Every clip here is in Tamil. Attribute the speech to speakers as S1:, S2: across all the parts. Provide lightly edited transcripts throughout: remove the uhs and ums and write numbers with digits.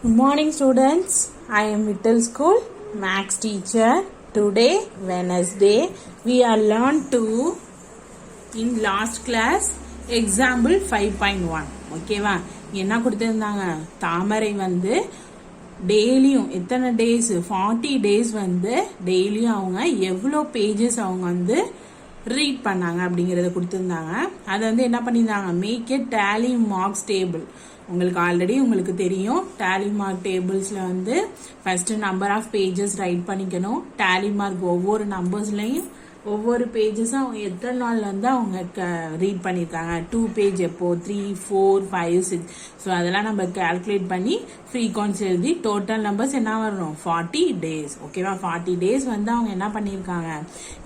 S1: Good morning students. I am Middle School Max teacher. Today Wednesday we are learned to in last class example 5.1. ஓகேவா? என்ன கொடுத்திருந்தாங்க? தாமரை வந்து டெய்லியும் எத்தனை டேஸ் 40 டேஸ் வந்து டெய்லியும் அவங்க எவ்வளோ பேஜஸ் அவங்க வந்து ரீட் பண்ணாங்க அப்படிங்கறத கொடுத்திருந்தாங்க. அதை வந்து என்ன பண்ணியிருந்தாங்க? Make a tally marks table. உங்களுக்கு ஆல்ரெடி உங்களுக்கு தெரியும் டேலி மார்க் டேபிள்ஸ்ல வந்து first number of pages write பண்ணிக்கணும். டேலி மார்க் ஒவ்வொரு நம்பர்ஸ்லயும் ஒவ்வொரு பேஜஸும் அவங்க எத்தனை நாள் வந்து அவங்க ரீட் பண்ணியிருக்காங்க. 2 பேஜ் எப்போ, 3, 4, 5, 6. ஸோ அதெல்லாம் நம்ம கால்குலேட் பண்ணி ஃப்ரீக்வன்சி எழுதி டோட்டல் நம்பர்ஸ் என்ன வரணும்? 40 டேஸ். ஓகேவா? 40 டேஸ் வந்து அவங்க என்ன பண்ணியிருக்காங்க?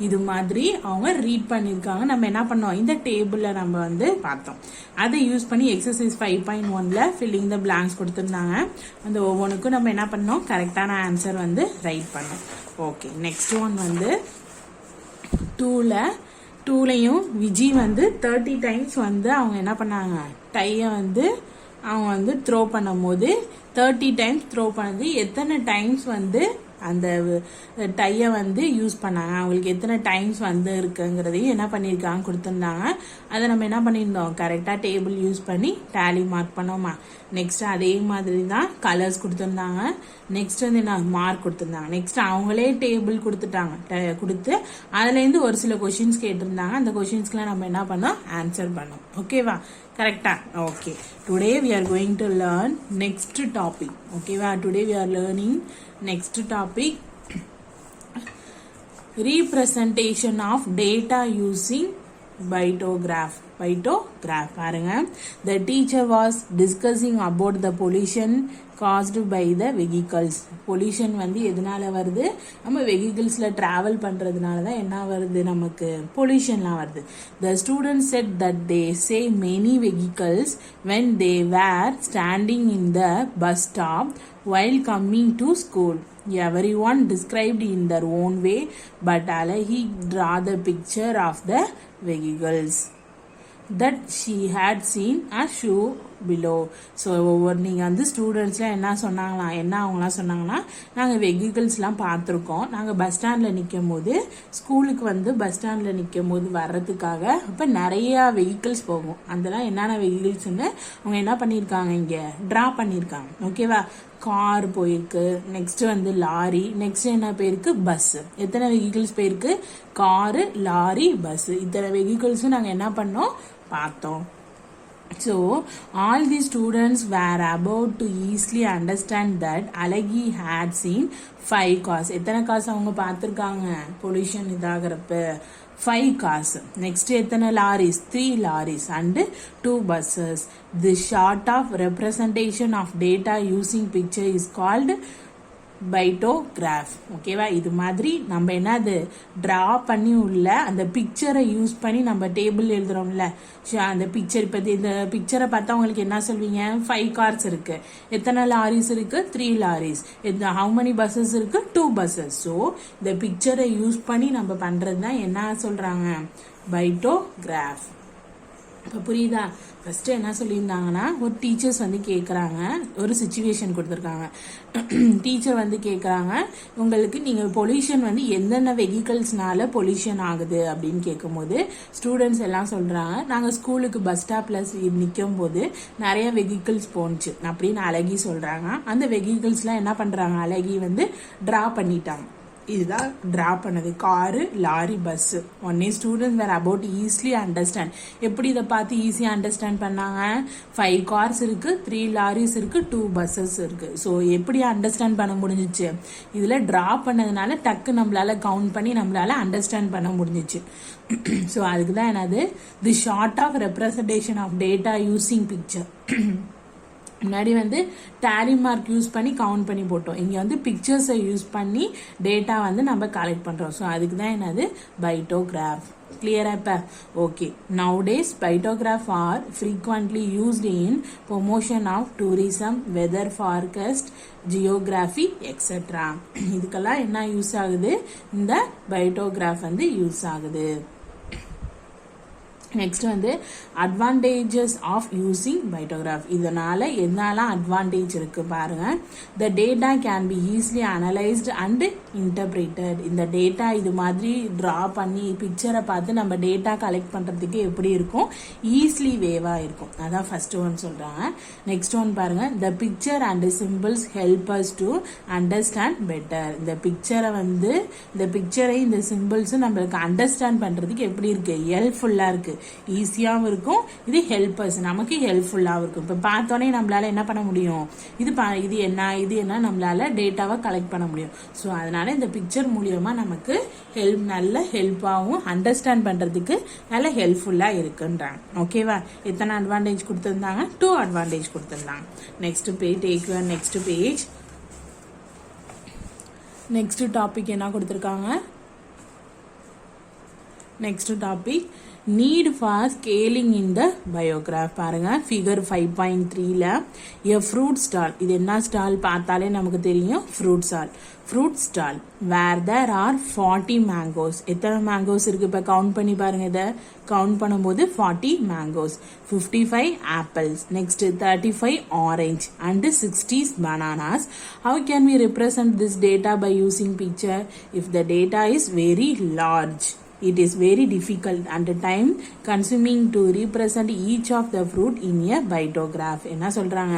S1: இது மாதிரி அவங்க ரீட் பண்ணியிருக்காங்க. நம்ம என்ன பண்ணோம்? இந்த டேபிளில் நம்ம வந்து பார்த்தோம். அதை யூஸ் பண்ணி எக்ஸசைஸ் 5.1ல ஃபில்லிங் த பிளாங்க்ஸ் கொடுத்துருந்தாங்க. அந்த ஒவ்வொன்றுக்கும் நம்ம என்ன பண்ணோம்? கரெக்டான ஆன்சர் வந்து ரைட் பண்ணோம். ஓகே, நெக்ஸ்ட் ஒன் வந்து 2லையும் விஜி வந்து 30 டைம்ஸ் வந்து அவங்க என்ன பண்ணாங்க? டையை வந்து அவங்க வந்து த்ரோ பண்ணும் போது 30 டைம்ஸ் த்ரோ பண்ணது எத்தனை டைம்ஸ் வந்து அந்த டையை வந்து யூஸ் பண்ணாங்க, அவங்களுக்கு எத்தனை டைம்ஸ் வந்து இருக்குங்கிறதையும் என்ன பண்ணியிருக்காங்க கொடுத்துருந்தாங்க. அதை நம்ம என்ன பண்ணியிருந்தோம்? கரெக்டாக டேபிள் யூஸ் பண்ணி டேலி மார்க் பண்ணோமா. நெக்ஸ்ட் அதே மாதிரி தான் கலர்ஸ் கொடுத்துருந்தாங்க. நெக்ஸ்ட் வந்து என்ன மார்க் கொடுத்துருந்தாங்க. நெக்ஸ்ட் அவங்களே டேபிள் கொடுத்துட்டாங்க. கொடுத்து அதுலேருந்து ஒரு சில கொஷின்ஸ் கேட்டிருந்தாங்க. அந்த கொஷின்ஸ்க்குலாம் நம்ம என்ன பண்ணோம்? ஆன்சர் பண்ணோம். ஓகேவா? கரெக்டா? Okay, today we are going to learn next topic. ஓகேவா? Today we are learning next topic, representation of data using bytograph. பாருங்க, the teacher was discussing about the pollution caused by the vehicles. pollution வந்து எதனால வருது? நம்ம vehiclesல travel பண்றதுனால தான் என்ன வருது? நமக்கு pollutionலாம் வருது. The students said that they say many vehicles when they were standing in the bus stop while coming to school. Everyone described in their own way, but Alahi draw the picture of the vehicles that she had seen as show below. So ஒவ்வொரு நீங்கள் வந்து ஸ்டூடெண்ட்ஸ்லாம் என்ன சொன்னாங்களாம்? என்ன அவங்களாம் சொன்னாங்கன்னா, நாங்கள் வெஹிக்கிள்ஸ்லாம் பார்த்துருக்கோம். நாங்கள் பஸ் ஸ்டாண்டில் நிற்கும் போது, ஸ்கூலுக்கு வந்து பஸ் ஸ்டாண்டில் நிற்கும் போது வர்றதுக்காக அப்போ நிறையா வெஹிக்கிள்ஸ் போகும். அதெல்லாம் என்னென்ன வெஹிக்கிள்ஸ்ன்னு அவங்க என்ன பண்ணியிருக்காங்க? இங்கே ட்ரா பண்ணியிருக்காங்க. ஓகேவா? கார் போயிருக்கு, நெக்ஸ்ட் வந்து லாரி, நெக்ஸ்ட் என்ன போயிருக்கு? பஸ். எத்தனை வெஹிக்கிள்ஸ் போயிருக்கு? Car, lorry, bus. இத்தனை வெஹிக்கிள்ஸும் நாங்கள் என்ன பண்ணோம்? பார்த்தோம். So, all the students were about to easily understand that Alagi had seen 5 cars. எத்தனை cars அவங்க பார்த்துருக்காங்க? பொல்யூஷன் இதாகிறப்ப 5 cars. Next எத்தனை lorries? 3 lorries and 2 buses. The chart of representation of data using picture is called பைட்டோகிராஃப். ஓகேவா? இது மாதிரி நம்ம என்னது ட்ரா பண்ணி உள்ள அந்த பிக்சரை யூஸ் பண்ணி நம்ம டேபிள் எழுதுறோம்ல, அந்த பிக்சர். இப்போ இந்த பிக்சரை பார்த்தா உங்களுக்கு என்ன சொல்வீங்க? 5 கார்ஸ் இருக்கு. எத்தனை லாரிஸ் இருக்கு? 3 லாரிஸ். ஹவு மெனி பஸ்ஸஸ் இருக்கு? 2 பஸ்ஸஸ். ஸோ இந்த பிக்சரை யூஸ் பண்ணி நம்ம பண்றது தான் என்ன சொல்றாங்க? பைட்டோகிராஃப். இப்போ புரியுதா? ஃபர்ஸ்ட் என்ன சொல்லியிருந்தாங்கன்னா, ஒரு டீச்சர்ஸ் வந்து கேட்குறாங்க, ஒரு சுச்சுவேஷன் கொடுத்துருக்காங்க. டீச்சர் வந்து கேட்குறாங்க, உங்களுக்கு நீங்கள் பொல்யூஷன் வந்து எந்தெந்த வெஹிக்கிள்ஸ்னால பொல்யூஷன் ஆகுது அப்படின்னு கேட்கும்போது ஸ்டூடெண்ட்ஸ் எல்லாம் சொல்கிறாங்க, நாங்கள் ஸ்கூலுக்கு பஸ் ஸ்டாப்பில் நிற்கும் போது நிறைய வெஹிக்கிள்ஸ் போணுச்சு அப்படின்னு அழகி சொல்கிறாங்க. அந்த வெஹிக்கிள்ஸ்லாம் என்ன பண்ணுறாங்க? அழகி வந்து ட்ரா பண்ணிட்டாங்க. இதுதான் ட்ரா பண்ணது. Car, lorry, bus. ஒன்னே students were about easily understand. எப்படி இதை பார்த்து ஈஸியாக அண்டர்ஸ்டாண்ட் பண்ணாங்க? 5 கார்ஸ் இருக்கு, 3 லாரிஸ் இருக்கு, 2 பஸ்ஸஸ் இருக்கு. ஸோ எப்படி அண்டர்ஸ்டாண்ட் பண்ண முடிஞ்சிச்சு? இதில் ட்ரா பண்ணதுனால டக்கு நம்மளால கவுண்ட் பண்ணி நம்மளால அண்டர்ஸ்டாண்ட் பண்ண முடிஞ்சிச்சு. ஸோ அதுக்கு தான் என்னது? The short of representation of data using picture. முன்னாடி வந்து டேலி மார்க் யூஸ் பண்ணி கவுண்ட் பண்ணி போட்டோம். இங்கே வந்து பிக்சர்ஸை யூஸ் பண்ணி டேட்டா வந்து நம்ம கலெக்ட் பண்ணுறோம். ஸோ அதுக்கு தான் என்னது? பைட்டோகிராஃப். கிளியரா? இப்போ okay. Nowadays pictograph are frequently used in promotion of tourism, weather forecast, geography etcetera. இதுக்கெல்லாம் என்ன யூஸ் ஆகுது? இந்த பைட்டோகிராஃப் வந்து யூஸ் ஆகுது. நெக்ஸ்ட் வந்து அட்வான்டேஜஸ் ஆஃப் யூசிங் பைட்டோகிராஃப். இதனால என்னெல்லாம் அட்வான்டேஜ் இருக்கு பாருங்க. The data can be easily analyst and interpreted. இந்த டேட்டா இது மாதிரி ட்ரா பண்ணி பிக்சரை பார்த்து நம்ம டேட்டா கலெக்ட் பண்றதுக்கு எப்படி இருக்கும், ஈஸிலி வேவா இருக்கும். அதான் ஃபர்ஸ்ட் ஒன் சொல்றாங்க. நெக்ஸ்ட் ஒன் பாருங்க, the picture and symbols help us to understand better. இந்த பிக்சரை வந்து இந்த பிக்சரை இந்த சிம்பிள்ஸ் நம்மளுக்கு அண்டர்ஸ்டாண்ட் பண்றதுக்கு எப்படி இருக்கு, ஹெல்ப்ஃபுல்லா இருக்கு, ஈஸியாகவும் இருக்கும். இது ஹெல்பர்ஸ், நமக்கு ஹெல்ப்ஃபுல்லாகவும் இருக்கும். இப்போ பார்த்தோன்னே நம்மளால என்ன பண்ண முடியும், இது என்ன நம்மளால டேட்டாவை கலெக்ட் பண்ண முடியும். ஸோ அதனால இந்த பிக்சர் மூலியமா நமக்கு நல்ல ஹெல்ப்பாகவும் அண்டர்ஸ்டாண்ட் பண்றதுக்கு நல்ல ஹெல்ப்ஃபுல்லாக இருக்குன்றாங்க. ஓகேவா? எத்தனை அட்வான்டேஜ் கொடுத்துருந்தாங்க, 2 அட்வான்டேஜ் கொடுத்துருந்தாங்க. Next page, take your next page. Next topic என்ன கொடுத்துருக்காங்க, next topic need for scaling in the biograph. பாருங்க figure 5.3ல a fruit stall. இது என்ன ஸ்டால் பார்த்தாலே நமக்கு தெரியும், fruit stall where there are 40 mangoes. எத்தனை mangoes இருக்கு இப்ப கவுண்ட் பண்ணி பாருங்க. இத கவுண்ட் பண்ணும்போது 40 mangoes, 55 apples, next 35 orange and 60 bananas. How can we represent this data by using picture? If the data is very large, it is very difficult and time consuming to represent each of the fruit in a phytograph. என்ன சொல்றாங்க,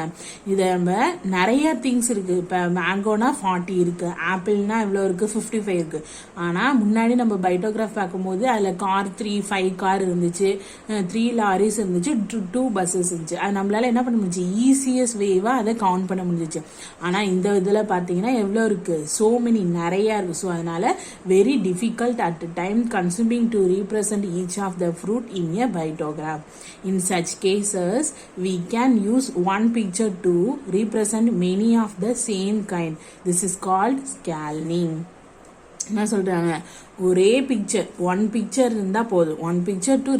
S1: இது நம்ம நிறைய திங்ஸ் இருக்கு. இப்ப மேங்கோனா 40 இருக்கு, ஆப்பிள்னா எவ்வளவு இருக்கு, 55 இருக்கு. ஆனா முன்னாடி நம்ம பைட்டோகிராஃப் பார்க்கும்போது அதுல கார் 5 கார் இருந்துச்சு, 3 லாரிஸ் இருந்துச்சு, 2 பஸ்ஸஸ் இருந்துச்சு. அது நம்மளால என்ன பண்ண முடிஞ்சு, ஈஸியஸ்ட் வேவா அதை கவுண்ட் பண்ண முடிஞ்சிச்சு. ஆனா இந்த இதுல பாத்தீங்கன்னா எவ்வளவு இருக்கு, சோ மெனி, நிறைய இருக்கு. ஸோ அதனால very difficult at time consuming to represent each of the fruit in a phytograph. In such cases, we can use one picture to represent many of the same kind. This is called scaling. என்ன சொல்றாங்க, ஒரே பிக்சர், ஒன் பிக்சர் இருந்தா போதும், one picture to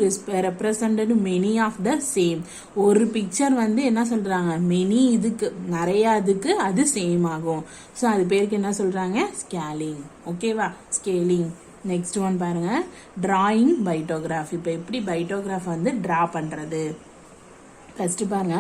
S1: represent many of the same. ஒரு பிக்சர் வந்து என்ன சொல்றாங்க, மெனி இதுக்கு, நிறைய இதுக்கு அது சேம் ஆகும். ஸோ அது பேருக்கு என்ன சொல்றாங்க, ஸ்கேலிங். ஓகேவா, ஸ்கேலிங். நெக்ஸ்ட் ஒன் பாருங்க, டிராயிங் பைட்டோகிராஃப். இப்போ எப்படி பைட்டோகிராஃப் வந்து டிரா பண்றது, ஃபர்ஸ்ட் பாருங்க.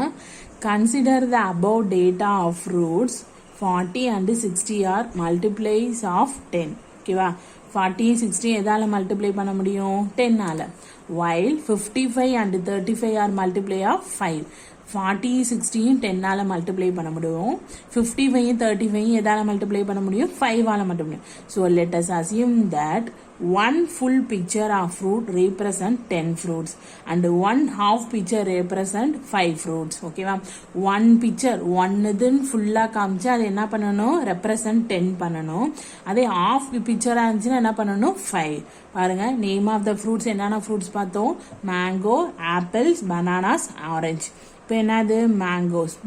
S1: Consider the above data of fruits. 40 and 60 are multiples of 10. ஓகேவா, 40 60 எதால மல்டிப்ளை பண்ண முடியும், 10 ஆல. while 55 and 35 are multiple of 5. 40 60 10 ஆல மல்டிப்ளை பண்ண முடியும், 55 35 எதால மல்டிப்ளை பண்ண முடியும், 5 ஆல மட்டும் முடியும். So let us assume that one full picture of fruit represent 10 fruits and one half picture represent 5 fruits. ஓகேவா, one picture ஒன்னுதுன்னு ஃபுல்லா காமிச்சு அது என்ன பண்ணணும், represent 10 பண்ணணும். அதே half picture இருந்துச்சுன்னா என்ன பண்ணணும், 5. பாருங்க, நேம் ஆஃப் த ஃப்ரூட்ஸ், என்னென்ன ஃப்ரூட்ஸ் பார்த்தோம், மேங்கோ, ஆப்பிள்ஸ், பனானாஸ், ஆரஞ்சு. இப்போ என்னது,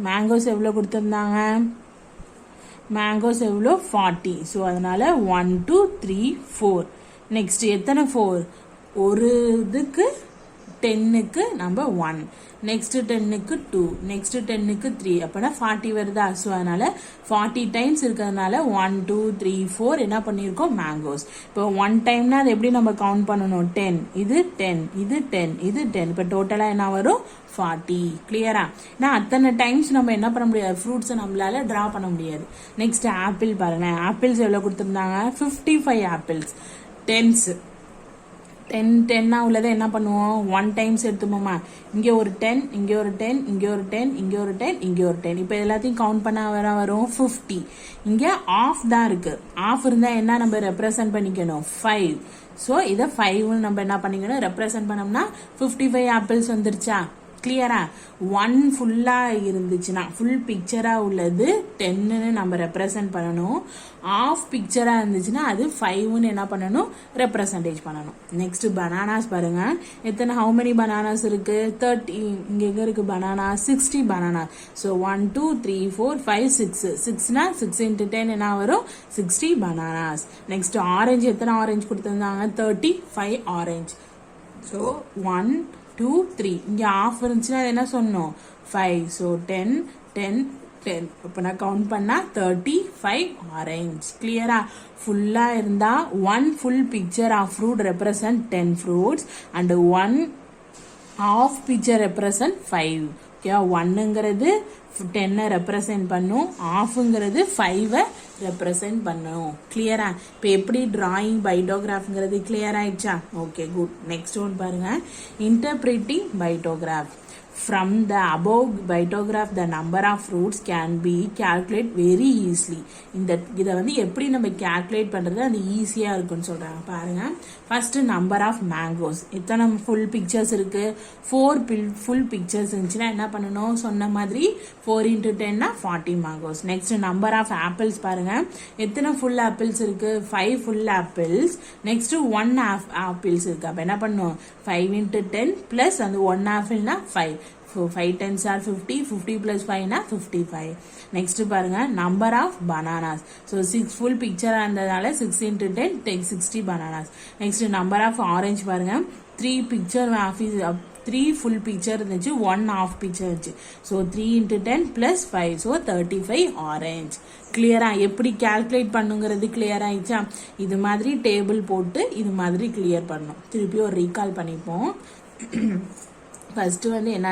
S1: மேங்கோஸ் எவ்வளோ கொடுத்துருந்தாங்க, மேங்கோஸ் எவ்வளோ 40. ஸோ அதனால 1 2 3 4. நெக்ஸ்ட் எத்தனை 4, ஒரு இதுக்கு 10க்கு நம்ம 1, நெக்ஸ்ட் 10க்கு 2, நெக்ஸ்ட் 10க்கு 3, அப்பனா 40 வருதா. ஸோ அதனால 40 டைம்ஸ் இருக்கிறதுனால 1 2 3 4 என்ன பண்ணியிருக்கோம், மேங்கோஸ். இப்போ 1 டைம்னா அது எப்படி நம்ம கவுண்ட் பண்ணணும், 10, இது 10, இது 10, இது 10. இப்போ டோட்டலா என்ன வரும், 40. கிளியரா? நான் அத்தனை டைம்ஸ் நம்ம என்ன பண்ண முடியாது, ஃப்ரூட்ஸை நம்மளால டிரா பண்ண முடியாது. நெக்ஸ்ட் ஆப்பிள் பாருங்க, ஆப்பிள்ஸ் எவ்வளவு கொடுத்துருந்தாங்க, 55 ஆப்பிள்ஸ். 10 உள்ளதை என்ன பண்ணுவோம், 1 டைம்ஸ் எடுத்துப்போமா, இங்கே ஒரு 10, இங்கே ஒரு 10, இங்கே ஒரு 10, இங்கே ஒரு 10, இங்கே ஒரு 10. இப்போ எல்லாத்தையும் கவுண்ட் பண்ண வரும் 50. இங்கே ஆஃப் தான் இருக்கு, ஆஃப் இருந்தா என்ன நம்ம ரெப்ரசன்ட் பண்ணிக்கணும், 5. ஸோ இதை 5 நம்ம என்ன பண்ணிக்கணும், ரெப்ரசன்ட் பண்ணோம்னா 55 ஆப்பிள்ஸ் வந்துருச்சா. கிளியரா? 1 ஃபுல்லா இருந்துச்சுன்னா, ஃபுல் பிக்சரா உள்ளது 10ன்னு நம்ம ரெப்ரசன்ட் பண்ணணும். ஆஃப் பிக்சரா இருந்துச்சுன்னா அது 5ன்னு என்ன பண்ணணும், ரெப்ரசன்டேஜ் பண்ணணும். நெக்ஸ்ட் பனானாஸ் பாருங்க, எத்தனை, ஹவு மெனி பனானாஸ் இருக்கு, 30. இங்க எங்க இருக்கு பனானா, 60 பனானா. ஸோ 1 2 3 4 5 6. 6னா 6 into 10 என்ன வரும், 60 பனானாஸ். நெக்ஸ்ட் ஆரஞ்சு, எத்தனை ஆரஞ்சு கொடுத்திருந்தாங்க, 35 ஆரஞ்சு. ஸோ 1 2 3, இங்க ஆஃப் இருந்துச்சுன்னா என்ன சொன்னோம், 5. ஸோ 10 10 10. இப்போ நான் கவுண்ட் பண்ணா 35 ஆரஞ்சு. கிளியரா? ஃபுல்லா இருந்தா 1 full picture of fruit represent 10 fruits and 1 half picture represent 5. ஓகேவா, ஒன்னுங்கிறது 10 ரெப்ரசன்ட் பண்ணும், ஆஃப்ங்கிறது 5 ரெப்ரசன்ட் பண்ணும். கிளியரா? இப்போ எப்படி டிராயிங் பைட்டோகிராஃப்ங்கிறது கிளியர் ஆயிடுச்சா? Okay, good. நெக்ஸ்ட் ஒன் பாருங்க, interpreting பைட்டோகிராஃப். From the above pictograph, the number of fruits can be calculated very easily. இதை வந்து எப்படி நம்ம calculate பண்றது அது ஈஸியா இருக்குன்னு சொல்றாங்க. பாருங்க, first number of mangoes. எத்தனை full pictures இருக்கு? 4 full pictures இருந்துச்சுன்னா என்ன பண்ணணும்? சொன்ன மாதிரி 4 into 10 னா 40 mangoes. Next number of apples பாருங்க, எத்தனை full apples இருக்கு? 5 full apples. Next 1 apples இருக்கு. அப்ப என்ன பண்ணணும்? 5 into 10 plus அந்த 1 apple னா 5. So 5 10s are 50, 50 plus 5 na 55. Next பாருங்க, number of bananas. So 6 full picture ஆனதால 6 into 10 take 60 bananas. Next number of orange பாருங்க, 3 full picture இருந்துச்சு, 1 half picture இருந்துச்சு. So 3 into 10 plus 5, so 35 orange. கிளியரா? எப்படி கால்குலேட் பண்ணுங்கிறது கிளியர் ஆயிடுச்சா? இது மாதிரி டேபிள் போட்டு இது மாதிரி கிளியர் பண்ணும். திருப்பி ஒரு ரீகால் பண்ணிப்போம். ஃபர்ஸ்ட் வந்து என்ன,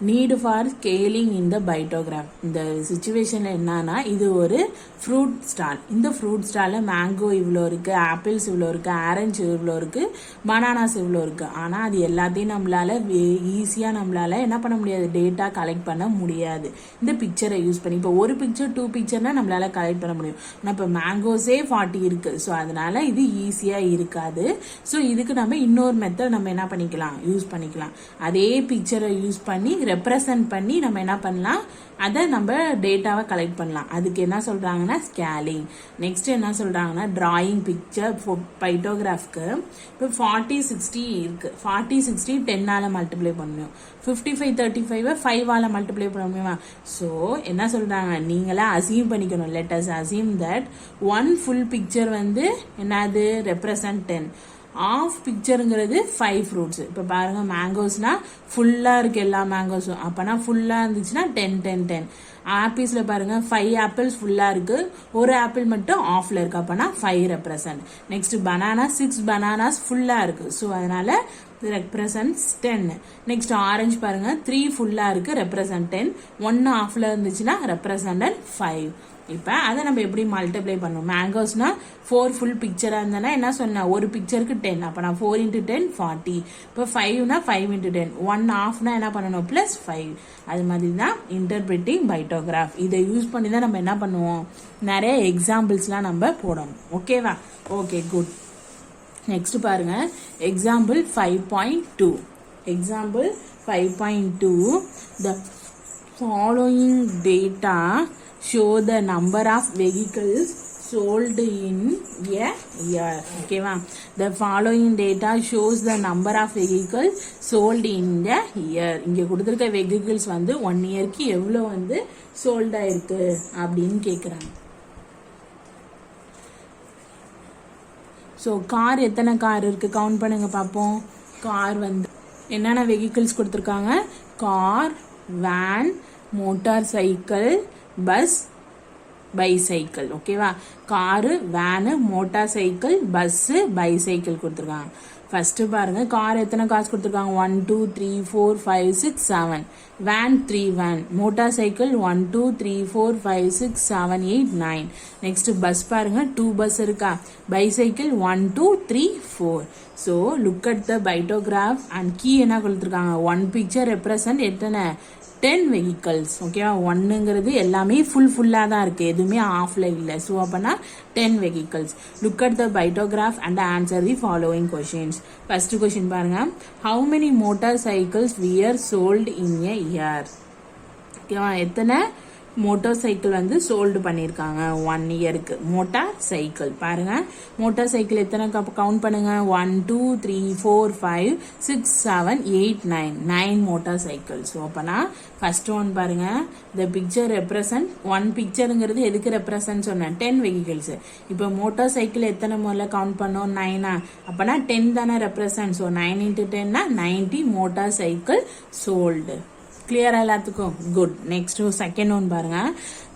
S1: நீடு ஃபார் ஸ்கேலிங் இன் த பைட்டோகிராஃப். இந்த சுச்சுவேஷன்ல என்னன்னா, இது ஒரு ஃப்ரூட் ஸ்டால். இந்த ஃப்ரூட் ஸ்டால்ல மேங்கோ இவ்வளோ இருக்கு, ஆப்பிள்ஸ் இவ்வளோ இருக்கு, ஆரஞ்சு இவ்வளோ இருக்கு, பனானாஸ் இவ்வளோ இருக்கு. ஆனா அது எல்லாத்தையும் நம்மளால ஈஸியா நம்மளால என்ன பண்ண முடியாது, டேட்டா கலெக்ட் பண்ண முடியாது இந்த பிக்சரை யூஸ் பண்ணி. இப்போ ஒரு பிக்சர் 2 பிக்சர்னா நம்மளால கலெக்ட் பண்ண முடியும். ஆனால் இப்போ மேங்கோஸே 40 இருக்கு. ஸோ அதனால இது ஈஸியா இருக்காது. ஸோ இதுக்கு நம்ம இன்னொரு மெத்தட் நம்ம என்ன பண்ணிக்கலாம், யூஸ் பண்ணிக்கலாம். அதே பிக்சரை யூஸ் பண்ணி ரெப்ரசன்ட் பண்ணி நம்ம என்ன பண்ணலாம், அதை நம்ம டேட்டாவை கலெக்ட் பண்ணலாம். அதுக்கு என்ன சொல்றாங்கன்னா ஸ்கேலிங். நெக்ஸ்ட் என்ன சொல்றாங்கன்னா டிராயிங் பிக்சர் பைட்டோகிராஃப்க்கு. இப்போ 40 60 இருக்கு. 40 60 10ஆல மல்டிப்ளை பண்ணணும். 55 35 5ஆல மல்டிப்ளை பண்ண முடியுமா? ஸோ என்ன சொல்றாங்க, நீங்களா அசியூம் பண்ணிக்கணும். Let us assume that 1 full picture வந்து என்னது ரெப்ரசன்ட் 10. Of பிக்சருங்கிறது 5 fruits. இப்போ பாருங்க, மேங்கோஸ்னா ஃபுல்லா இருக்கு எல்லா மேங்கோஸும். அப்பனா ஃபுல்லா இருந்துச்சுன்னா 10 10 10. ஆப்பிள்ஸ்ல பாருங்க 5 ஆப்பிள்ஸ் ஃபுல்லா இருக்கு, ஒரு ஆப்பிள் மட்டும் ஆஃப்ல இருக்கு. அப்பனா 5 ரெப்ரசன்ட். நெக்ஸ்ட் பனானா 6 பனானாஸ் ஃபுல்லா இருக்கு. ஸோ அதனால ரெப்ரசன்ட்ஸ் 10. நெக்ஸ்ட் ஆரஞ்சு பாருங்க 3 ஃபுல்லா இருக்கு, ரெப்ரசன்ட் 10. 1 ஆஃப்ல இருந்துச்சுன்னா ரெப்ரசன்ட் 5. இப்போ அதை நம்ம எப்படி மல்டிப்ளை பண்ணுவோம்? மேங்கோஸ்னா 4 ஃபுல் பிக்சரா இருந்தனா என்ன சொன்ன, ஒரு பிக்சருக்கு 10. அப்ப நான் 4 into 10 40. இப்போ 5னா 5 into 10. 1 halfனா என்ன பண்ணணும், பிளஸ் 5. அது மாதிரி தான் இன்டர்பிரிட்டிங் பைட்டோகிராஃப். இதை யூஸ் பண்ணி தான் நம்ம என்ன பண்ணுவோம், நிறைய எக்ஸாம்பிள்ஸ்லாம் நம்ம போடணும். ஓகேவா? Okay, good. நெக்ஸ்ட் பாருங்க, example 5.2. Example 5.2. The following data show the number of vehicles sold in a year. ஓகேவா? The following data shows the number of vehicles sold in a year. இங்க கொடுத்திருக்க vehicles வந்து 1 இயர்க்கு எவ்வளவு வந்து sold ஆயிருக்கு அப்படின்னு கேக்குறாங்க. ஸோ கார் எத்தனை கார் இருக்கு கவுண்ட் பண்ணுங்க பார்ப்போம். கார் வந்து என்னென்ன வெஹிக்கிள்ஸ் கொடுத்துருக்காங்க, car, van, motorcycle, bus, bicycle. ஓகேவா? Car, van, motorcycle, bus, bicycle கொடுத்துருக்காங்க. ஃபர்ஸ்ட் பாருங்க, கார் எத்தனை காசு கொடுத்துருக்காங்க, 1 2 3 4 5 6 7. Van 3 van. Motorcycle 1 2 3 4 5 6 7 8 9. Next bus பாருங்க, 2 பஸ் இருக்கா. Bicycle 1 2 3 4. So look at the pictograph and key என்ன கொடுத்துருக்காங்க, 1 பிக்சர் ரெப்ரசன்ட் எத்தனை 10 vehicles. ஓகேவா? 1ங்கிறது எல்லாமே ஃபுல்லா தான் இருக்கு, எதுவுமே ஆஃப்ல இல்லை. ஸோ அப்பனா 10 vehicles. Look at the pictograph and answer the following questions. First question பாருங்க, how many motorcycles were sold in a year. Okay? எத்தனை மோட்டார் சைக்கிள் வந்து சோல்டு பண்ணிருக்காங்க 1 இயருக்கு. மோட்டார் சைக்கிள் பாருங்க, மோட்டார் சைக்கிள் எத்தனை கவுண்ட் பண்ணுங்க, 1 2 3 4 5 6 7 8 9. 9 மோட்டார் சைக்கிள். ஸோ அப்பனா ஃபர்ஸ்ட் ஒன் பாருங்க, த பிக்சர் ரெப்ரசன்ட் 1 பிக்சருங்கிறது எதுக்கு ரெப்ரசன்ட் சொன்னேன், 10 வெஹிக்கிள்ஸ். இப்போ மோட்டார் சைக்கிள் எத்தனை முதல்ல கவுண்ட் பண்ணோம், 9. அப்பனா 10 தானே represent. So 9 into 10 90 motorcycle sold. கிளியரா எல்லாத்துக்கும் குட். நெக்ஸ்ட் செகண்ட் ஒன் பாருங்க.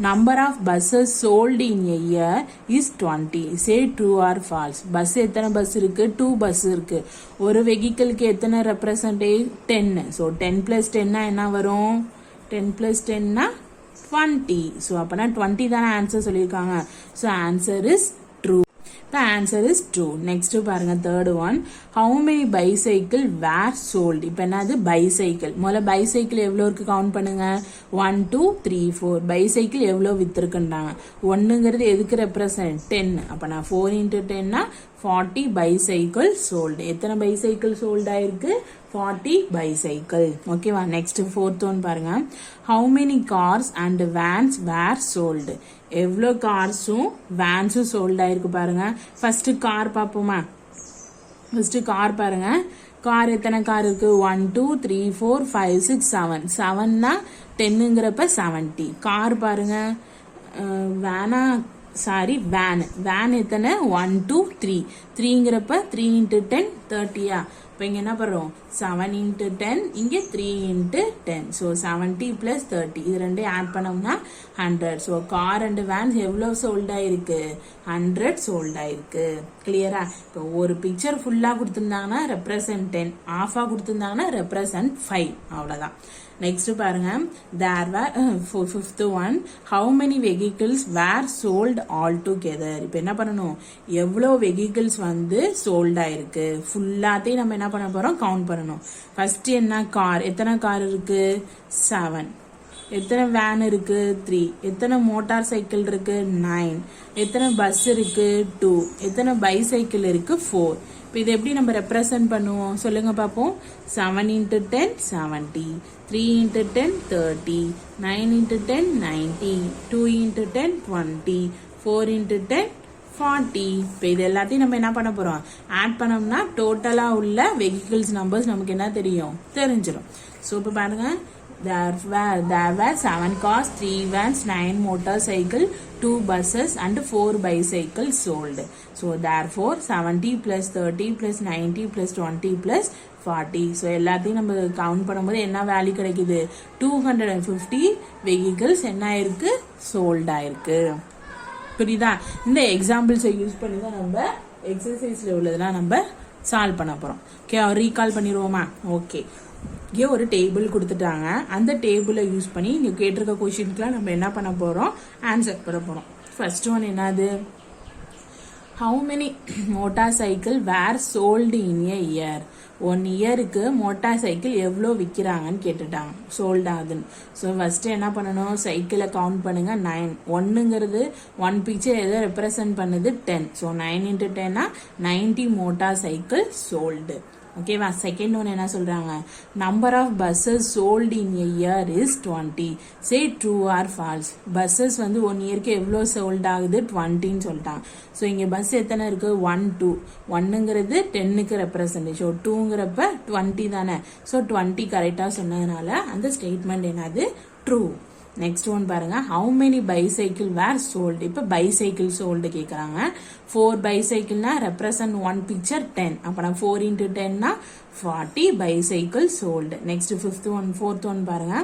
S1: Number of buses sold in a year is 20. Say true or false. Bus எத்தனை பஸ் இருக்கு? 2 பஸ் இருக்கு. ஒரு வெஹிக்கிளுக்கு எத்தனை ரெப்ரசன்டேஜ்? 10. ஸோ 10 + 10 என்ன வரும்? 10 + 10 20. ஸோ அப்பனா 20 தானே ஆன்சர் சொல்லியிருக்காங்க. So answer is true. The answer is true. Next பாருங்க third one. How many bicycle were sold? இப்போ என்னது bicycle. முதல்ல bicycle எவ்வளோ இருக்கு கவுண்ட் பண்ணுங்க. 1 2 3 4. bicycle எவ்வளோ வித்திருக்குன்றாங்க. 1ங்கிறது எதுக்கு ரெப்ரசன்ட்? 10. அப்போ நான் 4 × 10 40 bicycle sold. எத்தனை bicycle sold ஆயிருக்கு? 40 bicycle. ஓகேவா? நெக்ஸ்ட் fourth one பாருங்க. How many cars and vans were sold? எவ்வளோ கார்ஸும் வேன்ஸும் சோல்ட் ஆயிருக்கு பாருங்க. ஃபர்ஸ்ட் கார் பார்ப்போமா? ஃபர்ஸ்ட் கார் பாருங்க. கார் எத்தனை கார் இருக்கு? 1 2 3 4 5 6 7. 7னா 10ங்கிறப்ப 70. கார் பாருங்க. வேனா சாரி வேன் எத்தனை? 1 2 3. 3ங்கிறப்ப 3 × 10 30யா? இப்போ இங்கே என்ன பண்ணுறோம்? 7 × 10, இங்கே 3 × 10. ஸோ 70 + 30 இது ரெண்டையும் ஆட் பண்ணோம்னா 100. ஸோ கார் அண்ட் வேன்ஸ் எவ்வளோ சோல்ட் ஆயிருக்கு? 100 சோல்ட் ஆயிருக்கு. கிளியரா? இப்போ ஒரு பிக்சர் ஃபுல்லாக கொடுத்துருந்தாங்கன்னா ரெப்ரசன்ட் 10, ஆஃபாக கொடுத்துருந்தாங்கன்னா ரெப்ரசன்ட் 5. அவ்வளோதான். நெக்ஸ்ட் பாருங்க. There were fifth one. How many vehicles were sold altogether. இப்போ என்ன பண்ணணும்? எவ்வளோ வெஹிக்கிள்ஸ் வந்து சோல்ட் ஆயிருக்கு ஃபுல்லாத்தையும் நம்ம என்ன பண்ண போறோம்? கவுண்ட் பண்ணணும். ஃபர்ஸ்ட் என்ன? கார். எத்தனை கார் இருக்கு? 7. எத்தனை வேன் இருக்கு? 3. எத்தனை மோட்டார் சைக்கிள் இருக்கு? 9. எத்தனை பஸ் இருக்கு? 2. எத்தனை பைசைக்கிள் இருக்கு? 4. இப்போ இது எப்படி நம்ம ரெப்ரசன்ட் பண்ணுவோம் சொல்லுங்க பார்ப்போம். 7 × 10 70, 3 × 10 30, 9 × 10 90, 2 × 10 20, 4 × 10 40. இப்போ இது எல்லாத்தையும் நம்ம என்ன பண்ண போறோம்? ஆட் பண்ணோம்னா டோட்டலா உள்ள வெஹிக்கிள்ஸ் நம்பர்ஸ் நமக்கு என்ன தெரியும்? தெரிஞ்சிடும். ஸோ இப்போ பாருங்க. There were 7 cars, 3 vans, 9 motorcycle, 2 buses and 4 bicycles sold. So therefore 70 + 30 + 90 + 20 + 40. So எல்லாத்தையும் நம்ம கவுண்ட் பண்ணும்போது என்ன வேல்யூ கிடைக்குது? 250 vehicles என்ன ஆயிருக்கு? சோல்ட் ஆயிருக்கு. புரியுதா? இந்த எக்ஸாம்பிள்ஸை யூஸ் பண்ணி தான் நம்ம எக்ஸசைஸ்ல உள்ளதெல்லாம் நம்ம சால்வ் பண்ண போறோம். Okay, recall பண்ணிடுவோமா? ஓகே, இங்கே ஒரு டேபிள் கொடுத்துட்டாங்க. அந்த டேபிளை யூஸ் பண்ணி இங்கே கேட்டிருக்க கொஷினுக்குலாம் நம்ம என்ன பண்ண போகிறோம்? ஆன்சர் பண்ண போகிறோம். ஃபர்ஸ்ட் ஒன் என்னது? How many motorcycle were sold in a year. 1 இயருக்கு மோட்டார் சைக்கிள் எவ்வளோ விற்கிறாங்கன்னு கேட்டுட்டாங்க. சோல்ட் ஆகுதுன்னு. ஸோ ஃபர்ஸ்ட் என்ன பண்ணணும்? சைக்கிளை கவுண்ட் பண்ணுங்க. 9. 1ங்கிறது 1 பிக்சர் எதை ரெப்ரசன்ட் பண்ணுது? 10. So 9 × 10 90 motorcycle sold. ஓகேவா? செகண்ட் ஒன் என்ன சொல்றாங்க? Number of buses sold in a year is 20. Say true or false. Buses வந்து 1 இயருக்கு எவ்வளோ சோல்ட் ஆகுது? 20ன்னு சொல்லிட்டாங்க. ஸோ இங்கே பஸ் எத்தனை இருக்கு? 1 2. 1ங்கிறது 10க்கு ரெப்ரசன்டேஜ். ஸோ 2ங்கிறப்ப 20 தானே. ஸோ 20 கரெக்டாக சொன்னதுனால அந்த ஸ்டேட்மெண்ட் என்னது? ட்ரூ. நெக்ஸ்ட் ஒன் பாருங்க. How many bicycle were sold. இப்போ பைசைக்கிள் சோல்டு கேட்குறாங்க. 4 பைசைக்கிள்னா ரெப்ரசன்ட் 1 பிக்சர் 10. அப்போ 4 × 10 40 bicycle sold. Next fourth one பாருங்க.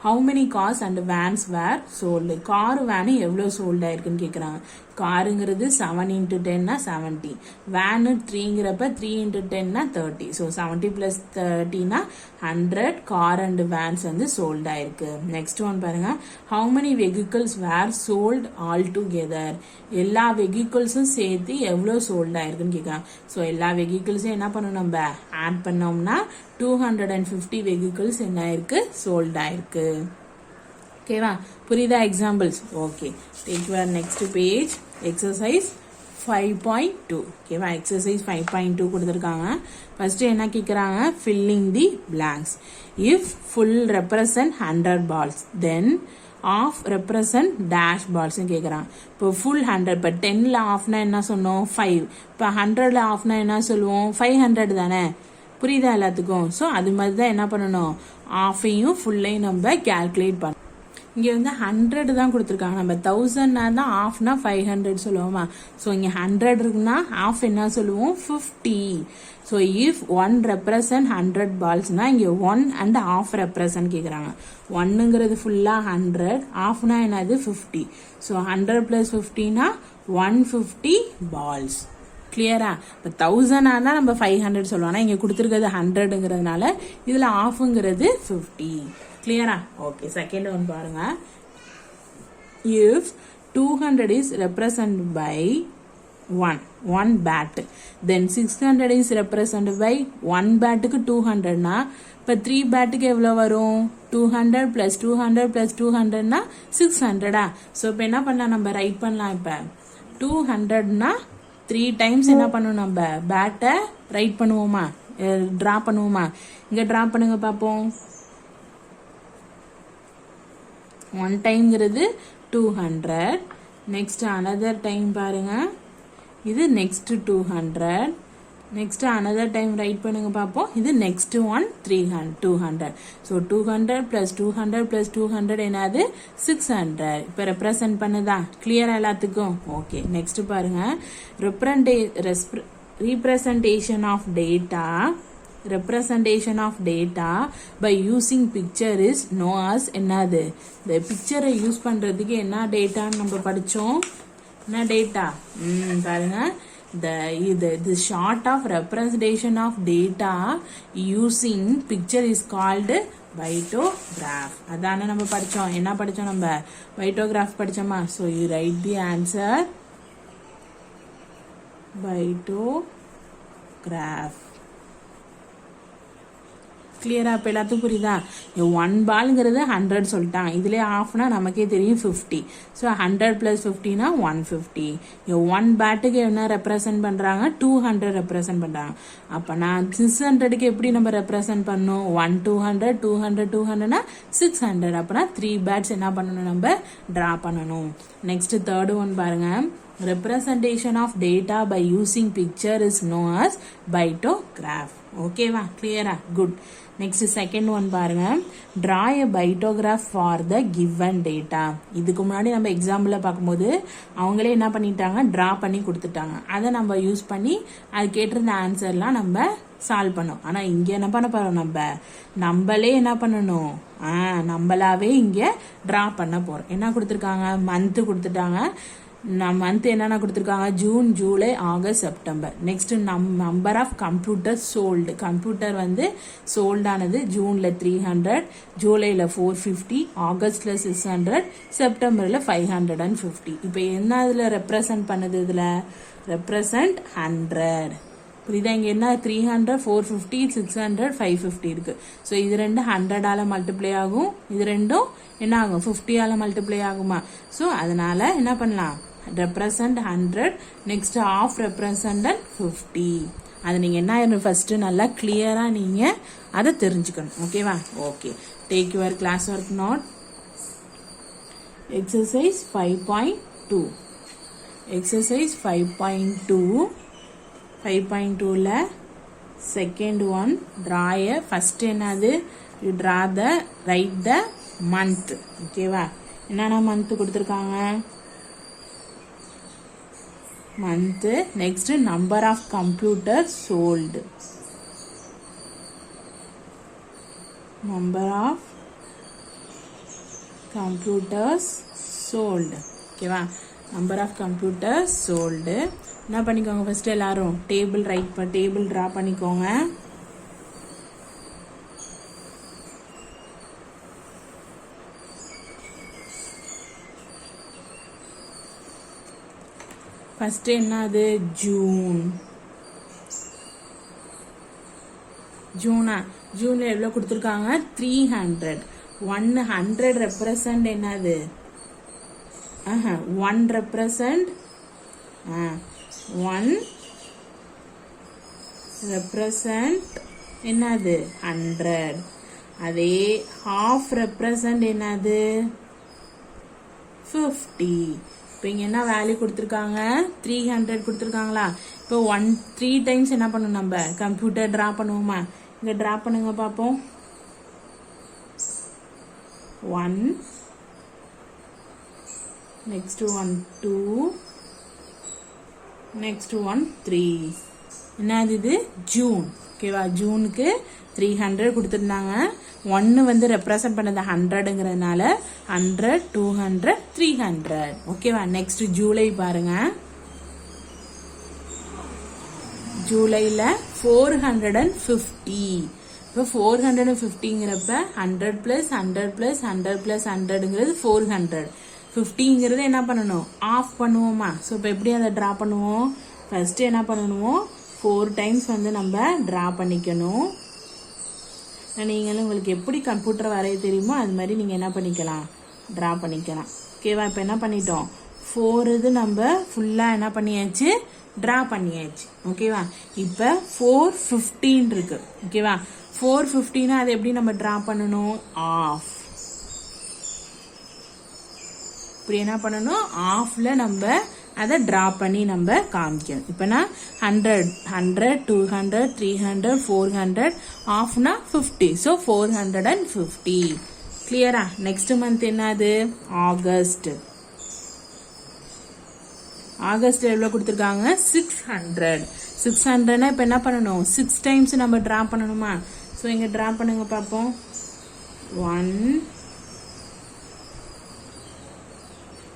S1: How many cars and vans were sold. Car van எவ்வளோ சோல்டு ஆயிருக்குன்னு கேட்குறாங்க. காருங்கிறது 7 × 10 70. வேனு 3ங்கிறப்ப 3 × 10 30. ஸோ 70 + 30 100 கார் அண்ட் வேன்ஸ் வந்து சோல்ட் ஆயிருக்கு. நெக்ஸ்ட் ஒன் பாருங்க. How many vehicles were sold altogether. எல்லா வெஹிக்கிள்ஸும் சேர்த்து எவ்வளோ சோல்ட் ஆயிருக்குன்னு கேட்குறாங்க. ஸோ எல்லா வெஹிக்கிள்ஸும் என்ன பண்ணணும்? நம்ம ஆட் பண்ணோம்னா 250 வெஹிக்கிள்ஸ் என்ன ஆயிருக்கு? சோல்ட் ஆயிருக்கு. ஓகேவா? புரியுதா examples? Okay, take your next page. Exercise 5.2. ஓகேவா? எக்ஸசைஸ் 5.2 கொடுத்துருக்காங்க. ஃபர்ஸ்ட் என்ன கேட்குறாங்க? Filling the blanks. If full represent 100 பால்ஸ் தென் ஆஃப் ரெப்ரசன்ட் டேஷ் பால்ஸ்ன்னு கேட்குறாங்க. இப்போ ஃபுல் 100. இப்போ 10ல் ஆஃப்னா என்ன சொன்னோம்? 5. இப்போ 100ல் ஆஃப்னா என்ன சொல்லுவோம்? 500 தானே. புரியுதா எல்லாத்துக்கும்? ஸோ அது மாதிரி தான் என்ன பண்ணணும்? ஆஃபையும் ஃபுல்லையும் நம்ம கேல்குலேட் பண்ணணும். இங்கே வந்து 100 தான் கொடுத்துருக்காங்க. நம்ம 1000 தான் ஆஃப்னா 500 சொல்லுவோமா. ஸோ இங்கே 100 இருக்குன்னா ஆஃப் என்ன சொல்லுவோம் 50. ஸோ இஃப் 1 ரெப்ரசன்ட் 100 பால்ஸ்னா இங்கே 1 அண்ட் ஆஃப் ரெப்ரசன்ட் கேட்குறாங்க. 1ங்கிறது ஃபுல்லாக 100, ஆஃப்னா என்னது 50. ஸோ 100 + 50னா 150 பால்ஸ். கிளியரா? இப்போ 1000 தான் நம்ம 500 சொல்லுவோம். ஆனால் இங்கே கொடுத்துருக்கிறது 100ங்கிறதுனால இதில் ஆஃப்ங்கிறது 50. கிளியரா? ஓகே, செகண்ட் ஒன் பாருங்க. If 200 is represented by 1 bat, then 600 is represented by 1 batக்கு 200னா இப்போ 3 பேட்டுக்கு எவ்வளோ வரும்? 200 + 200 + 200னா 600. ஸோ இப்போ என்ன பண்ணலாம், நம்ம ரைட் பண்ணலாம். இப்போ 200னா 3 டைம்ஸ் என்ன பண்ணணும், நம்ம பேட்டை ரைட் பண்ணுவோமா, ட்ரா பண்ணுவோமா. இங்கே ட்ரா பண்ணுங்க பார்ப்போம். 1 டைம்ங்கிறது 200. நெக்ஸ்ட் அனதர் டைம் பாருங்க, இது next 200. Next another time right பண்ணுங்க பார்ப்போம். இது நெக்ஸ்ட் ஒன் 200. ஸோ 200 + 200 + 200 என்னது 600. இப்போ ரெப்ரசன்ட் பண்ணுதா? கிளியரா எல்லாத்துக்கும்? ஓகே, நெக்ஸ்ட் பாருங்க. representation of data by using picture is known as என்னது? இந்த பிக்சரை யூஸ் பண்றதுக்கு என்ன டேட்டான்னு நம்ம படிச்சோம். என்ன டேட்டா? பாருங்க, the short of representation of data using picture is called phytograph. அதான நம்ம படிச்சோம். என்ன படிச்சோம் நம்ம? phytograph படிச்சோமா. so you write the answer phytograph. கிளியரா? இப்போ எல்லாத்துக்கும் புரியுதா? 1 பால்ங்கிறது 100 சொல்லிட்டாங்க. இதுலேயே ஆஃப்னா நமக்கே தெரியும் 50. ஸோ 100 + 50னா 150. 1 பேட்டுக்கு என்ன ரெப்ரசன்ட் பண்ணுறாங்க? 200 ரெப்ரசன்ட் பண்ணுறாங்க. அப்போ நான் 600க்கு எப்படி நம்ம ரெப்ரசன்ட் பண்ணணும்? 1 200 200 200னா 600. அப்போனா 3 பேட்ஸ் என்ன பண்ணணும், நம்ம ட்ரா பண்ணணும். நெக்ஸ்ட் தேர்ட் ஒன் பாருங்க. representation of data by using picture is known as phytograph. ஓகேவா? கிளியரா? குட். நெக்ஸ்ட் செகண்ட் ஒன் பாருங்க. draw a phytograph for the given data. இதுக்கு முன்னாடி நம்ம எக்ஸாம்பிள பார்க்கும்போது அவங்களே என்ன பண்ணிட்டாங்க, ட்ரா பண்ணி கொடுத்துட்டாங்க. அதை நம்ம யூஸ் பண்ணி அது கேட்டிருந்த ஆன்சர்லாம் நம்ம சால்வ் பண்ணோம். ஆனால் இங்கே என்ன பண்ண போறோம், நம்மளே என்ன பண்ணணும், நம்மளாவே இங்கே ட்ரா பண்ண போறோம். என்ன கொடுத்துருக்காங்க? மந்த் கொடுத்துட்டாங்க. மந்த் என்னென்ன கொடுத்துருக்காங்க? June, July, August, September. Next number of computer sold. Computer வந்து சோல்டானது ஜூன்ல 300, ஜூலைல 450, ஆகஸ்ட்ல 600, செப்டம்பர்ல 550. இப்போ என்ன இதுல ரெப்ரசன்ட் பண்ணுது? இதுல ரெப்ரசன்ட் 100. புரியுதா? இங்க என்ன 300, 450, 600, 550 இருக்கு. ஸோ இது ரெண்டும் 100ஆல மல்டிப்ளை ஆகும். இது ரெண்டும் என்ன ஆகும்? 50ஆல மல்டிப்ளை ஆகுமா. ஸோ அதனால என்ன பண்ணலாம், represent 100. next half represent 50. அது நீங்க என்ன ஃபர்ஸ்ட் நல்லா கிளியரா நீங்க அதை தெரிஞ்சுக்கணும். ஓகேவா? Okay, take your class work note. Exercise 5.2. Exercise 5.2. 5.2ல second one draw a. First என்னது? you draw the write the month. ஓகேவா? என்னென்ன மந்த் கொடுத்துருக்காங்க? month. next number of computers sold. number of computers sold. ஓகேவா? number of computers sold. என்ன பண்ணிக்கோங்க, ஃபர்ஸ்ட் எல்லாரும் டேபிள் டேபிள் டிரா பண்ணிக்கோங்க. ஃபர்ஸ்ட் என்னது? ஜூன். ஜூனா? ஜூன்ல எவ்வளவு கொடுத்துருக்காங்க? 300. 100 ரெப்ரசன்ட் என்னது? 1 ரெப்ரசன்ட் 1 ரெப்ரசன்ட் என்னது? 100. அதே half ரெப்ரசன்ட் என்னது? 50. இப்போ இங்க என்ன வேல்யூ கொடுத்துருக்காங்க? 300 கொடுத்துருக்காங்களா? இப்போ 3 டைம்ஸ் என்ன பண்ணணும், நம்ம கம்ப்யூட்டர் டிரா பண்ணுவோமா? இங்க டிரா பண்ணுங்க பார்ப்போம். 1 next one 2, next one 3. என்னது இது ஜூன். ஓகேவா, ஜூனுக்கு 300 கொடுத்துருந்தாங்க. 1 வந்து ரெப்ரசன்ட் பண்ணது 100ங்கிறதுனால 100, 200, 300. ஓகேவா, நெக்ஸ்ட் ஜூலை பாருங்க. ஜூலைல 450. இப்போ 450ங்கிறப்ப 100 plus 100 plus 100 plus 100ங்கிறது 400. 50ங்கிறது என்ன பண்ணணும், ஆஃப் பண்ணுவோமா. ஸோ இப்போ எப்படி அதை ட்ரா பண்ணுவோம், ஃபர்ஸ்ட் என்ன பண்ணணும், 4 times வந்து நம்ம ட்ரா பண்ணிக்கணும். நீங்களும் உங்களுக்கு எப்படி கம்ப்யூட்டர் வரைய தெரியுமோ அது மாதிரி நீங்கள் என்ன பண்ணிக்கலாம், ட்ரா பண்ணிக்கலாம். ஓகேவா, இப்போ என்ன பண்ணிட்டோம், 4 இது நம்ம ஃபுல்லாக என்ன பண்ணியாச்சு, ட்ரா பண்ணியாச்சு. ஓகேவா, இப்போ 415 இருக்கு. ஓகேவா, 415 அதை எப்படி நம்ம ட்ரா பண்ணணும், ஆஃப். இப்படி என்ன பண்ணணும், ஆஃப்ல நம்ம அதை ட்ரா பண்ணி நம்ம காமிக்கணும். இப்போ நான் 100, 100, 200, 300, 400, ஆஃப்னா 50. ஸோ 450. கிளியரா. நெக்ஸ்ட் மந்த் என்னது, ஆகஸ்ட். ஆகஸ்ட் எவ்வளோ கொடுத்துருக்காங்க, 600. 600னா இப்போ என்ன பண்ணணும், 6 times நம்ம ட்ரா பண்ணணுமா. ஸோ இங்கே ட்ரா பண்ணுங்க பார்ப்போம். 1,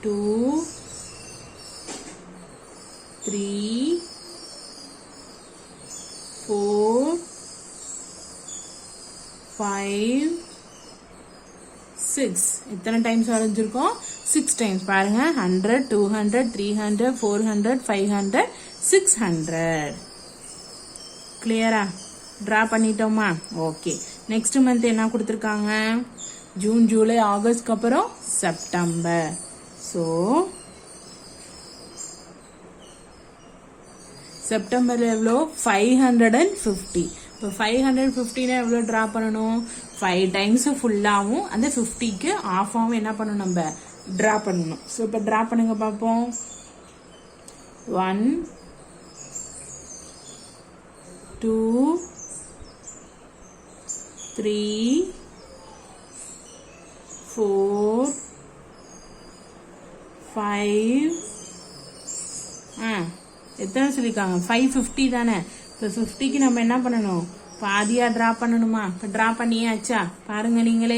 S1: 2, 3, 4, 5, 6. எத்தனை டைம்ஸ் வரைஞ்சிருக்கோம், 6 times. பாருங்க, 100, 200, 300, 400, 500, 600. கிளியரா, ட்ரா பண்ணிட்டோமா. ஓகே, நெக்ஸ்ட் மந்த் என்ன கொடுத்துருக்காங்க, ஜூன், ஜூலை, ஆகஸ்ட்க்கு அப்புறம் செப்டம்பர். ஸோ செப்டம்பர்ல எவ்வளோ, 550. இப்போ 550னா எவ்வளோ ட்ரா பண்ணணும், 5 times ஃபுல்லாகவும் அந்த 50க்கு ஆஃபாகவும் என்ன பண்ணணும், நம்ம ட்ரா பண்ணணும். ஸோ இப்போ ட்ரா பண்ணுங்க பார்ப்போம். 1, 2, 3, 4, 5. எத்தனை சொல்லியிருக்காங்க, 550 தானே. இப்போ 50க்கு நம்ம என்ன பண்ணணும், பாதியா ட்ரா பண்ணணுமா. இப்போ ட்ரா பண்ணியாச்சா, பாருங்க நீங்களே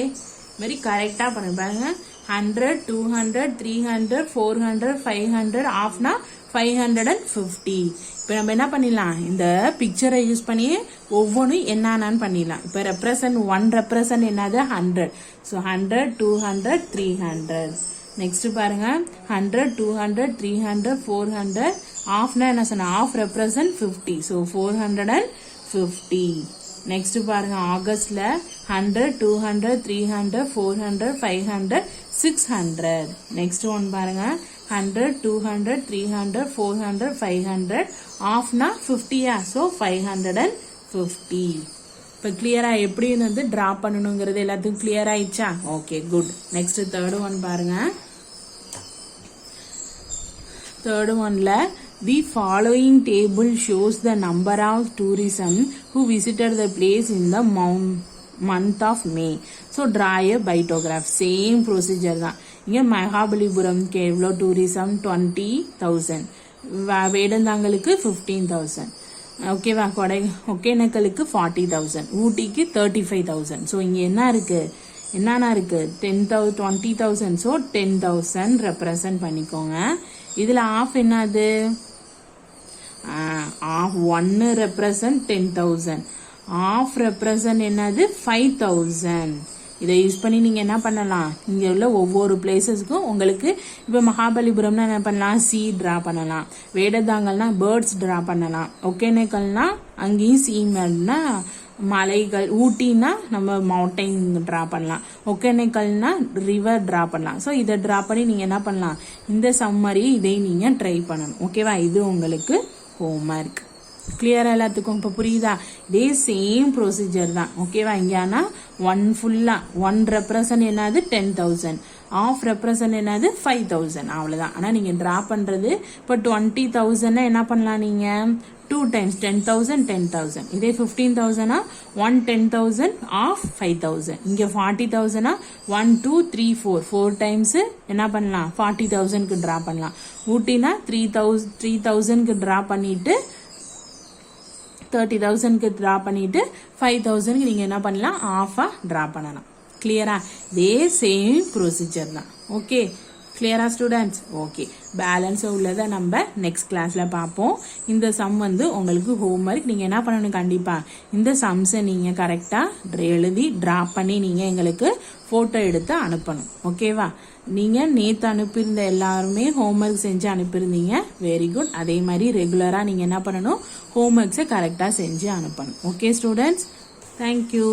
S1: மாதிரி கரெக்டாக பண்ணுங்க. பாருங்க, 100, 200, 300, 400, 500, ஆஃப்னா 550. இப்போ நம்ம என்ன பண்ணிடலாம், இந்த பிக்சரை யூஸ் பண்ணி ஒவ்வொன்றும் என்னன்னு பண்ணிடலாம். இப்போ ரெப்ரசன்ட் 1 ரெப்ரசன்ட் என்னது, 100. ஸோ 100, 200, 300. நெக்ஸ்ட் பாருங்க, 100, 200, 300, 400, ஆஃப்னா என்ன சொன்ன, ஆஃப் ரெப்ரசன்ட் 50. ஸோ 450. நெக்ஸ்ட் பாருங்க, ஆகஸ்ட்ல 100, 200, 300, 400, 500, 600. நெக்ஸ்ட் ஒன் பாருங்க, 100, 200, 300, 400, 500, ஆஃப்னா 50யா. ஸோ 550. இப்போ கிளியரா எப்படி வந்து ட்ரா பண்ணணுங்கிறது எல்லாத்துக்கும் கிளியர் ஆயிடுச்சா. Okay, good. Next third one பாருங்க. தேர்ட் ஒன்ல the following table shows the number of tourism who visited the place in the month of May. So draw a bytograph. Same procedure தான். இங்க மகாபலிபுரம்க்கு எவ்வளோ டூரிசம், 20,000. வேடந்தாங்கலுக்கு 15,000. ஓகேவா, ஒகேனக்கலுக்கு 40,000, ஊட்டிக்கு 35,000. ஸோ இங்கே என்ன இருக்கு, என்னன்னா இருக்கு, 10,000, 20,000. ஸோ 10,000 ரெப்ரசன்ட் பண்ணிக்கோங்க. இதில் ஆஃப் என்னது, ஆஃப் 1 ரெப்ரசன்ட் 10,000. ஆஃப் ரெப்ரசன்ட் என்னது, 5,000. இதை யூஸ் பண்ணி நீங்கள் என்ன பண்ணலாம், இங்கே உள்ள ஒவ்வொரு பிளேசஸ்க்கும் உங்களுக்கு இப்போ மகாபலிபுரம்னா என்ன பண்ணலாம், சி ட்ரா பண்ணலாம். வேடந்தாங்கல்னா பேர்ட்ஸ் ட்ரா பண்ணலாம். ஒகேனக்கல்னா அங்கேயும் சி மேட்னா மலைகள். ஊட்டினா நம்ம மவுண்டைன் ட்ரா பண்ணலாம். ஒகேனக்கல்னா ரிவர் ட்ரா பண்ணலாம். ஸோ இதை ட்ரா பண்ணி நீங்கள் என்ன பண்ணலாம், இந்த சம்மரி இதை நீங்கள் ட்ரை பண்ணணும். ஓகேவா, இது உங்களுக்கு ஹோம்ஒர்க். கிளியரா எல்லாத்துக்கும் இப்போ புரியுதா. இதே சேம் ப்ரொசீஜர் தான். ஓகேவா, இங்கே ஆனால் 1 ஃபுல்லாக 1 ரெப்ரசன்ட் என்னது 10,000. ஆஃப் ரெப்ரசன்ட் என்னது 5000 அவ்வளவுதான். ஆனா நீங்க டிரா பண்றது இப்போ 20,000 என்ன பண்ணலாம் நீங்க 2 times 10,000 10,000. இதே 15,000 1 10,000 ஆஃப் 5,000. இங்க 40,000 1 2 3 4 4 times என்ன பண்ணலாம் 40,000க்கு டிரா பண்ணலாம். ஊட்டினா 3,000க்கு டிரா பண்ணிட்டு 30,000க்கு டிரா பண்ணிட்டு 5,000க்கு நீங்க என்ன பண்ணலாம் ஆஃபா டிரா பண்ணலாம். கிளியரா? இதே சேம் ப்ரொசீஜர் தான். ஓகே, கிளியரா ஸ்டூடெண்ட்ஸ்? ஓகே, பேலன்ஸ் உள்ளதை நம்ம நெக்ஸ்ட் கிளாஸ்ல பார்ப்போம். இந்த சம் வந்து உங்களுக்கு ஹோம்ஒர்க். நீங்க என்ன பண்ணணும், கண்டிப்பா இந்த சம்ஸை நீங்க கரெக்டா எழுதி டிரா பண்ணி நீங்க எங்களுக்கு போட்டோ எடுத்து அனுப்பணும். ஓகேவா? நீங்க நேத்து அனுப்பியிருந்த எல்லாருமே ஹோம்ஒர்க் செஞ்சு அனுப்பியிருந்தீங்க. Very good. அதே மாதிரி ரெகுலரா நீங்க என்ன பண்ணணும், ஹோம்ஒர்க்ஸை கரெக்டா செஞ்சு அனுப்பணும். Okay students, thank you.